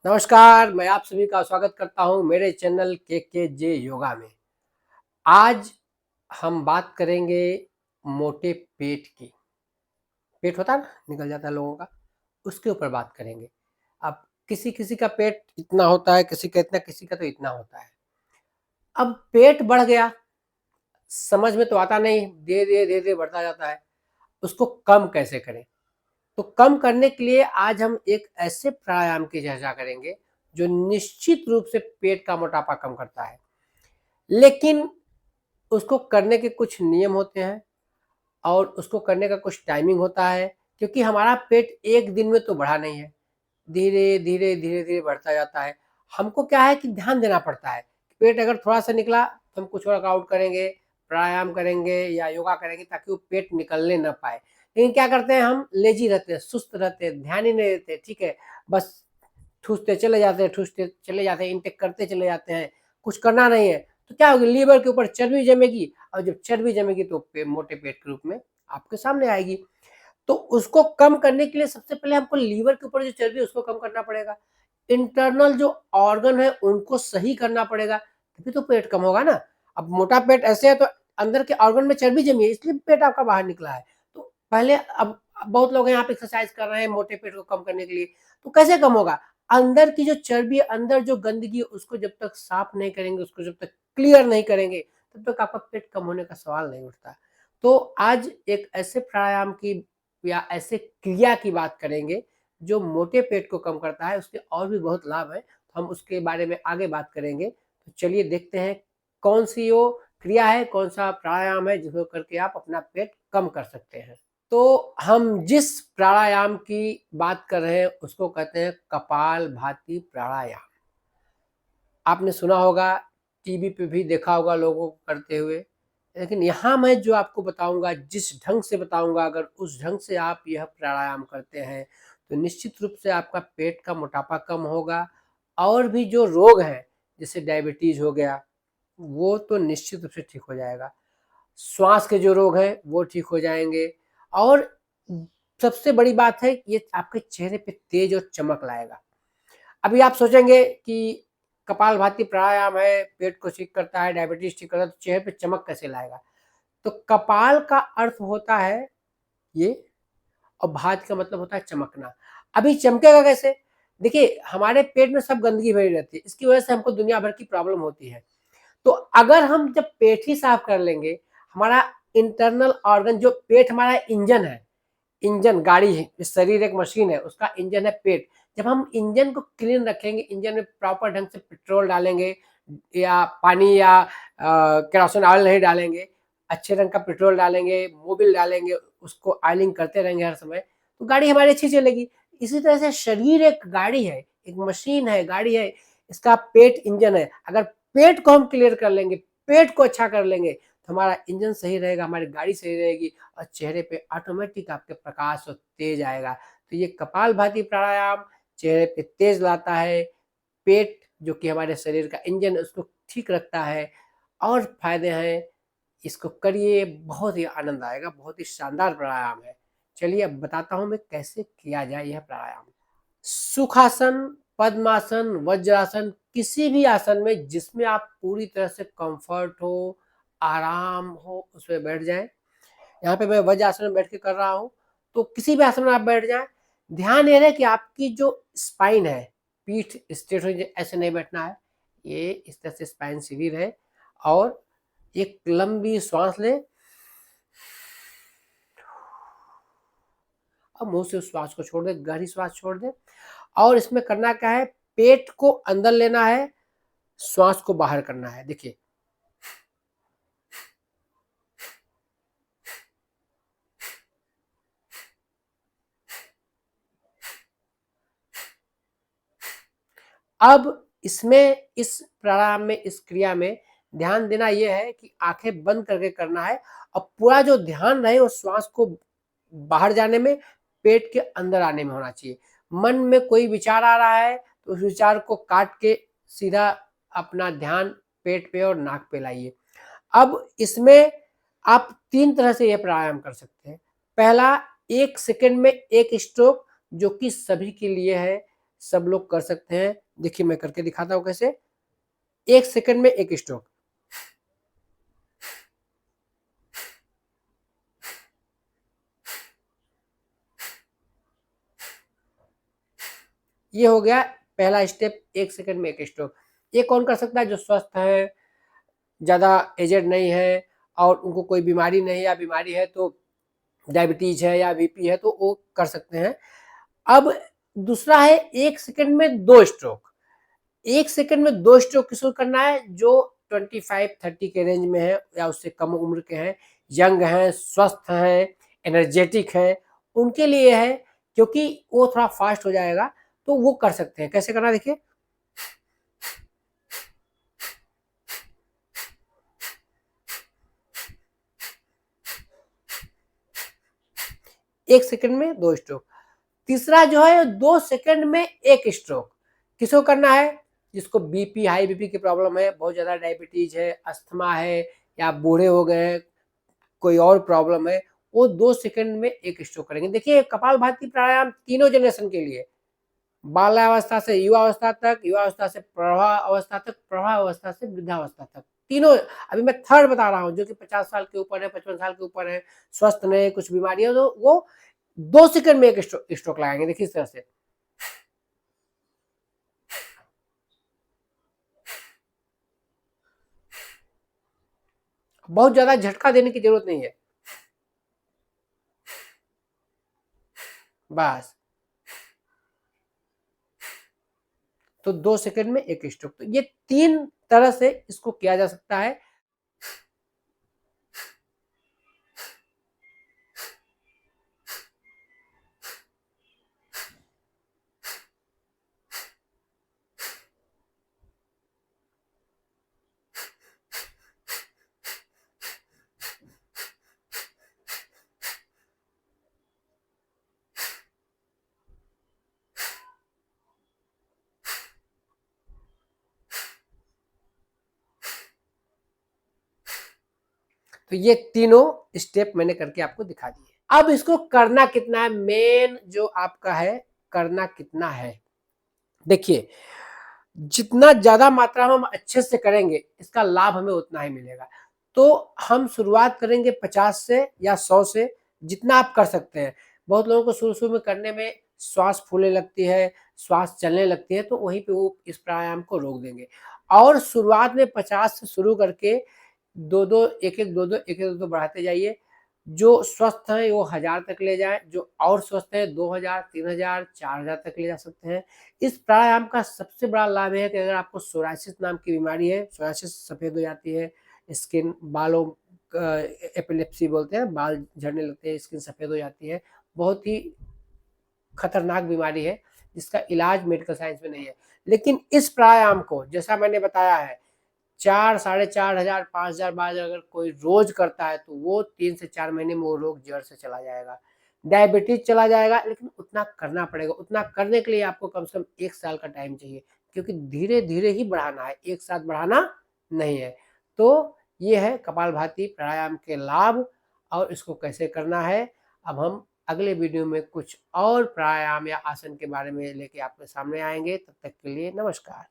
नमस्कार, मैं आप सभी का स्वागत करता हूं मेरे चैनल के जे योगा में। आज हम बात करेंगे मोटे पेट की। पेट होता है ना, निकल जाता है लोगों का, उसके ऊपर बात करेंगे। अब किसी-किसी का पेट इतना होता है, किसी का इतना, किसी का तो इतना होता है। अब पेट बढ़ गया, समझ में तो आता नहीं, धीरे-धीरे बढ़ता जाता है। उसको कम कैसे करें? तो कम करने के लिए आज हम एक ऐसे प्राणायाम की चर्चा करेंगे, जो निश्चित रूप से पेट का मोटापा कम करता है। लेकिन उसको करने के कुछ नियम होते हैं और उसको करने का कुछ टाइमिंग होता है, क्योंकि हमारा पेट एक दिन में तो बढ़ा नहीं है, धीरे-धीरे बढ़ता जाता है। हमको क्या है कि ध्यान देना पड़ता है। पेट अगर थोड़ा-सा निकला तो हम कुछ वर्कआउट करेंगे, प्राणायाम करेंगे या योगा करेंगे ताकि वो पेट निकलने ना पाए। लेकिन क्या करते हैं, हम लेज़ी रहते हैं, सुस्त रहते हैं, ध्यान ही नहीं देते, ठीक है? बस ठूसते चले जाते हैं, ठूसते चले जाते हैं, इनटेक करते चले जाते हैं, कुछ करना नहीं है। तो क्या होगी, लीवर के ऊपर चर्बी जमेगी और जब चर्बी जमेगी तो मोटे पेट के रूप में आपके सामने आएगी। तो उसको कम करने के लिए सबसे पहले हमको लीवर के ऊपर जो चर्बी है उसको कम करना पड़ेगा। इंटरनल जो ऑर्गन है उनको सही करना पड़ेगा, तभी तो पेट कम होगा ना। अब मोटा पेट ऐसे है तो अंदर के ऑर्गन में चर्बी जमी है, इसलिए पेट आपका बाहर निकला है। तो पहले अब बहुत लोग यहाँ पे एक्सरसाइज कर रहे हैं मोटे पेट को कम करने के लिए, तो कैसे कम होगा? अंदर की जो चर्बी है, अंदर जो गंदगी है, उसको जब तक साफ नहीं करेंगे, उसको जब तक क्लियर नहीं करेंगे, तब तक आपका पेट कम होने का सवाल नहीं उठता। तो आज एक ऐसे प्राणायाम की या ऐसे क्रिया की बात करेंगे जो मोटे पेट को कम करता है, उसके और भी बहुत लाभ हैं, तो हम उसके बारे में आगे बात करेंगे। तो चलिए देखते हैं कौन-सी वो क्रिया है, कौन-सा प्राणायाम है जिसको करके आप अपना पेट कम कर सकते हैं। तो हम जिस प्राणायाम की बात कर रहे हैं उसको कहते हैं कपालभाति प्राणायाम। आपने सुना होगा, टीवी पे भी देखा होगा लोगों को करते हुए। लेकिन यहाँ मैं जो आपको बताऊँगा, जिस ढंग से बताऊँगा, अगर उस ढंग से आप यह प्राणायाम करते हैं, तो निश्चित रूप से आपका पेट का मोटापा कम होगा और भी जो रोग हैं, जैसे डायबिटीज़ हो गया, वो तो निश्चित रूप से ठीक हो जाएगा। श्वास के जो रोग हैं, वो ठीक हो जाएँगे और सबसे बड़ी बात है, ये आपके चेहरे पे तेज और चमक लाएगा। अभी आप सोचेंगे कि कपालभाति प्राणायाम है, पेट को ठीक करता है, डायबिटीज़ ठीक करता है, तो चेहरे पे चमक कैसे लाएगा? तो कपाल का अर्थ होता है ये और भात का मतलब होता है चमकना। अभी चमकेगा कैसे? देखिए, हमारे पेट में सब गंदगी भरी रहती है, इसकी वजह से हमको दुनिया भर की प्रॉब्लम होती है। तो अगर हम जब पेट ही साफ कर लेंगे, हमारा इंटरनल ऑर्गन, जो पेट हमारा इंजन है, इंजन गाड़ी है, इस शरीर एक मशीन है, उसका इंजन है पेट। जब हम इंजन को क्लीन रखेंगे, इंजन में प्रॉपर ढंग से पेट्रोल डालेंगे या पानी या केरोसिन ऑयल नहीं डालेंगे, अच्छे रंग का पेट्रोल डालेंगे, मोबिल डालेंगे, उसको ऑयलिंग करते रहेंगे हर समय, तो गाड़ी हमारी अच्छी चलेगी। इसी तरह से शरीर एक गाड़ी है, एक मशीन है, गाड़ी है, इसका पेट इंजन है। अगर पेट को हम क्लियर कर लेंगे, पेट को अच्छा कर लेंगे, तो हमारा इंजन सही रहेगा, हमारी गाड़ी सही रहेगी और चेहरे पे ऑटोमेटिक आपके प्रकाश और तेज आएगा। तो ये कपालभाति प्राणायाम चेहरे पे तेज लाता है, पेट जो कि हमारे शरीर का इंजन है उसको ठीक रखता है और फायदे हैं। इसको करिए, बहुत ही आनंद आएगा, बहुत ही शानदार प्राणायाम है। चलिए अब बताता हूँ मैं कैसे किया जाए यह प्राणायाम। सुखासन, पद्मासन, वज्रासन, किसी भी आसन में जिसमें आप पूरी तरह से कंफर्ट हो, आराम हो, उसमें बैठ जाएँ। यहाँ पे मैं वज्रासन में बैठ के कर रहा हूँ, तो किसी भी आसन में आप बैठ जाएँ। ध्यान ये रहे कि आपकी जो स्पाइन है, पीठ स्ट्रेट हो जाए, ऐसे नहीं बैठना है। ये इस तरह से स्पाइन सीधी रहे और एक लंबी श्वास लें और मुँह से उस श्वास को छोड़ दें, गहरी श्वास छोड़ दें और इसमें करना क्या है, पेट को अंदर लेना है, श्वास को बाहर करना है। देखिए, अब इसमें, इस प्राणायाम में, इस क्रिया में ध्यान देना ये है कि आँखें बंद करके करना है और पूरा जो ध्यान रहे वो श्वास को बाहर जाने में, पेट के अंदर आने में होना चाहिए। मन में कोई विचार आ रहा है तो उस विचार को काट के सीधा अपना ध्यान पेट पे और नाक पे लाइए। अब इसमें आप 3 तरह से ये प्राणायाम कर सकते हैं। पहला, 1 सेकंड में 1 स्ट्रोक, जो कि सभी के लिए है। सब लोग कर सकते हैं। देखिए मैं करके दिखाता हूँ कैसे। 1 सेकंड में 1 स्ट्रोक। ये हो गया पहला स्टेप, 1 सेकंड में 1 स्ट्रोक। ये कौन कर सकता है? जो स्वस्थ है, ज़्यादा एजेड नहीं है और उनको कोई बीमारी नहीं, या बीमारी है तो डायबिटीज है या बीपी है तो वो कर सकते हैं। अब दूसरा है 1 सेकंड में 2 स्ट्रोक। 1 सेकंड में 2 स्ट्रोक किसको करना है? जो 25-30 के रेंज में है या उससे कम उम्र के हैं, यंग हैं, स्वस्थ हैं, एनर्जेटिक हैं, उनके लिए है, क्योंकि वो थोड़ा फास्ट हो जाएगा तो वो कर सकते हैं। कैसे करना है देखिए। 1 सेकंड में 2 स्ट्रोक। तीसरा जो है 2 सेकंड में 1 स्ट्रोक। किसको करना है? जिसको बीपी, हाई बीपी की प्रॉब्लम है, बहुत ज़्यादा डायबिटीज है, अस्थमा है, या बूढ़े हो गए हैं, कोई और प्रॉब्लम है, वो 2 सेकंड में 1 स्ट्रोक करेंगे। देखिए कपालभाति प्राणायाम तीनों जनरेशन के लिए, बाल्यावस्था से युवावस्था तक, युवावस्था से प्रौढ़ावस्था तक, प्रौढ़ावस्था से वृद्धावस्था तक, तीनों। अभी मैं थर्ड बता रहा हूँ, जो कि 50 साल के ऊपर है, 55 साल के ऊपर है, स्वस्थ नहीं, कुछ बीमारी है, तो वो 2 सेकंड में 1 स्ट्रोक लगाएंगे। देखिए इस तरह से। बहुत ज़्यादा झटका देने की ज़रूरत नहीं है। बस। तो 2 सेकंड में 1 स्ट्रोक। तो ये 3 तरह से इसको किया जा सकता है। तो ये तीनों स्टेप मैंने करके आपको दिखा दिए। अब इसको करना कितना है, मेन जो आपका है, करना कितना है। देखिए जितना ज़्यादा मात्रा में हम अच्छे से करेंगे, इसका लाभ हमें उतना ही मिलेगा। तो हम शुरुआत करेंगे 50 से या 100 से, जितना आप कर सकते हैं। बहुत लोगों को शुरू-शुरू में करने में श्वास फूलने लगती है, श्वास चलने लगती है, तो वहीं पे वो इस प्राणायाम को रोक देंगे। और शुरुआत में 50 से शुरू करके 2-2, 1-1, 2-2, 1-1, 2-2 बढ़ाते जाइए। जो स्वस्थ हैं वो 1000 तक ले जाएँ, जो और स्वस्थ हैं 2000, 3000, 4000 तक ले जा सकते हैं। इस प्राणायाम का सबसे बड़ा लाभ ये है कि अगर आपको सोरायसिस नाम की बीमारी है, सोरायसिस सफ़ेद हो जाती है, स्किन, बालों एपिलेप्सी बोलते हैं, बाल झड़ने लगते हैं, स्किन सफ़ेद हो जाती है, बहुत ही खतरनाक बीमारी है, जिसका इलाज मेडिकल साइंस में नहीं है। लेकिन इस प्राणायाम को जैसा मैंने बताया है, 4, साढ़े 4000, 5000 बार अगर कोई रोज़ करता है तो वो 3 से 4 महीने में वो रोग जड़ से चला जाएगा। डायबिटीज़ चला जाएगा, लेकिन उतना करना पड़ेगा। उतना करने के लिए आपको कम से कम 1 साल का टाइम चाहिए, क्योंकि धीरे-धीरे ही बढ़ाना है, एक साथ बढ़ाना नहीं है। तो ये है कपालभाति प्राणायाम के लाभ और इसको कैसे करना है। अब हम अगले वीडियो में कुछ और प्राणायाम या आसन के बारे में लेके आपके सामने आएँगे। तब तक के लिए नमस्कार।